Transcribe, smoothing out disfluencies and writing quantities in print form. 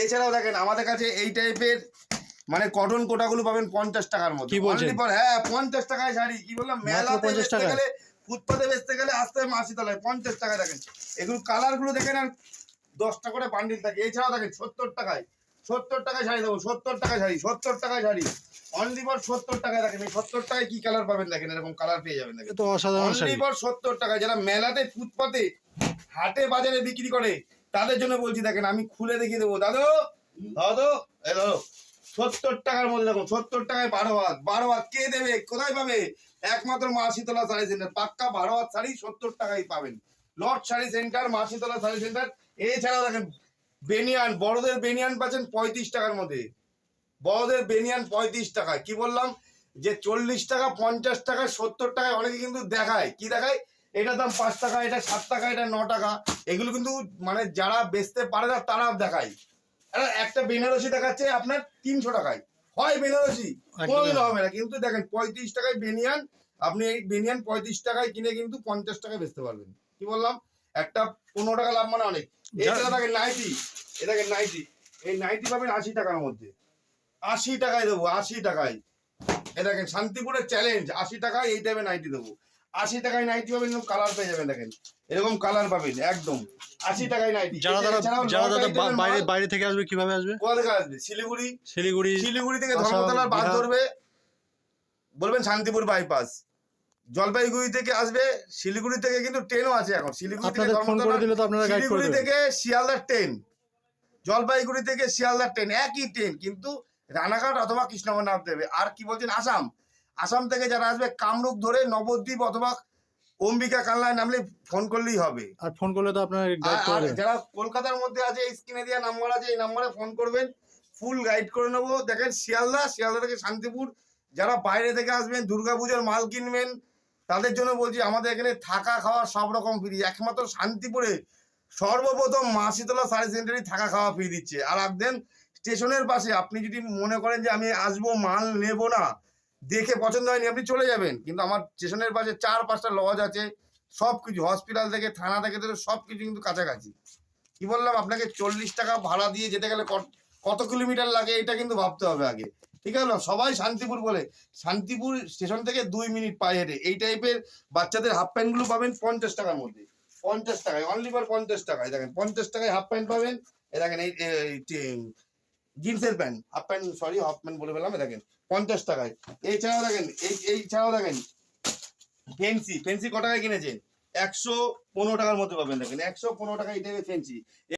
এছাড়াও দেখেন আমাদের কাছে এই টাইপের মানে কটন কোটাগুলো পাবেন 50 টাকার মধ্যে। কি বলছেন? হ্যাঁ 50 টাকায় শাড়ি। কি বললাম, মেলাতে 50 বেচতে টাকায়? গেলে, ফুটপাতে বেচতে গেলে আসতে হবে 80 তলায়। 50 টাকায় দেখেন এগুলো কালারগুলো দেখেন, আর 10টা করে বান্ডিল থাকে। এছাড়াও দেখেন 70 টাকায়, 70 টাকায় শাড়ি দেবো, 70 টাকায় শাড়ি, 70 টাকায় শাড়ি, অনলি ফর 70 টাকায়। দেখেন এই 70 টাকায় কি কালার পাবেন, দেখেন এরকম কালার পেয়ে যাবেন। দেখেন তো অসাধারণ অনলি শাড়ি। ফর 70 টাকায়। যারা মেলাতে, ফুটপাতে, হাটে বাজারে বিক্রি করে তাদের জন্য বলছি, দেখেন আমি খুলে দেখিয়ে দেবো। দাদু দাদু এই দাদু 70 টাকার মধ্যে দেখুন, 70 টাকায় 12 হাত। 12 হাত কে দেবে, কোথায় পাবে? একমাত্র মা শীতলা শাড়ি সেন্টার। পাক্কা 12 হাত শাড়ি 70 টাকায় পাবেন। লট শাড়ি সেন্টার, মা শীতলা শাড়ি সেন্টার। এছাড়াও দেখেন বেনিয়ান, বড়দের বেনিয়ান পাচ্ছেন 35 টাকার মধ্যে। বড়দের বেনিয়ান 35 টাকায়। কি বললাম যে 40 টাকা, 50 টাকা, 70 টাকায় অনেকে কিন্তু দেখায়। কি দেখায়? এটা দাম 5 টাকা, এটা 7 টাকা, এটা 9 টাকা। এগুলো কিন্তু মানে যারা বেচতে পারে না তারা দেখায়। একটা বেনারসি দেখাচ্ছে আপনার 300 টাকায়। হয় বেনারসি, কোনোদিনও হবে না। কিন্তু দেখেন 35 টাকায় বেনিয়ান, আপনি এই বেনিয়ান 35 টাকায় কিনে কিন্তু 50 টাকায় বেচতে পারবেন। কি বললাম, একটা 15 টাকা লাভ মানে অনেক। এছাড়া দেখেন নাইটি, এ দেখেন নাইটি, এই নাইটি পাবেন 80 টাকার মধ্যে। 80 টাকায় দেবো, 80 টাকায়। এ দেখেন শান্তিপুরের চ্যালেঞ্জ, 80 টাকায় এই টাইপের নাইটি দেবো। 80 টাকায় নাইটি পাবেন, এরকম কালার পেয়ে যাবেন। দেখেন এরকম কালার পাবেন একদম 80 টাকায় নাইটি। বাইরে বাইরে থেকে আসবে, কিভাবে আসবে? কোথা থেকে আসবে? শিলিগুড়ি, শিলিগুড়ি, শিলিগুড়ি থেকে ধর্মতলার বাস ধরবে, বলবেন শান্তিপুর বাইপাস। জলপাইগুড়ি থেকে আসবে, শিলিগুড়ি থেকে কিন্তু ট্রেনও আছে এখন। শিলিগুড়ি থেকে ধর্মতলা, শিলিগুড়ি থেকে শিয়ালদার ট্রেন, জলপাইগুড়ি থেকে শিয়ালদার ট্রেন, একই ট্রেন, কিন্তু রানাঘাট অথবা কৃষ্ণনগর নামতে হবে। আর কি বলছেন, আসাম, আসাম থেকে যারা আসবে কামরূপ ধরে নবদ্বীপ অথবা অম্বিকা কালনায় নামলে ফোন করলেই হবে। আর ফোন করলে তো আপনার গাইড করে দেবে। যারা কলকাতার মধ্যে আছে, স্ক্রিনে দেওয়া নাম্বার আছে, এই নাম্বারে ফোন করবেন, ফুল গাইড করে নেবো। দেখেন শিয়ালদা, শিয়ালদা থেকে শান্তিপুর। যারা বাইরে থেকে আসবেন, দুর্গাপুজোর মাল কিনবেন, তাদের জন্য বলছি আমাদের এখানে থাকা খাওয়া সব রকম ফ্রি। একমাত্র শান্তিপুরে সর্বপ্রথম মা শীতলা শাড়ি সেন্টারই থাকা খাওয়া ফ্রি দিচ্ছে। আর একদিন স্টেশনের পাশে, আপনি যদি মনে করেন যে আমি আসবো মাল নেবো না, দেখে পছন্দ হয়নি, আপনি চলে যাবেন, কিন্তু আমার স্টেশনের পাশে 4-5টা লজ আছে। সব কিছু, হসপিটাল থেকে, থানা থেকে সব কিছু কিন্তু কাছাকাছি। কি বললাম আপনাকে, 40 টাকা ভাড়া দিয়ে যেতে গেলে কত কিলোমিটার লাগে এটা কিন্তু ভাবতে হবে আগে। ঠিক আছে, সবাই শান্তিপুর বলে, শান্তিপুর স্টেশন থেকে 2 মিনিট পায়ে হেঁটে। এই টাইপের বাচ্চাদের হাফ প্যান্টগুলো পাবেন 50 টাকার মধ্যে। 50 টাকায়, অনলি ফর 50 টাকায়। দেখেন 50 টাকায় হাফ প্যান্ট পাবেন। এ দেখেন এই জিন্সের pant, half pant, sorry half pant বলে ফেললাম। দেখেন 50 টাকায়। এছাড়াও দেখেন এইছাড়াও দেখেন ফেন্সি, ফেন্সি ক টাকায় কিনেছেন? 115 টাকার মধ্যে পাবেন। দেখেন 115 টাকা এই টাইপের ফেন্সি।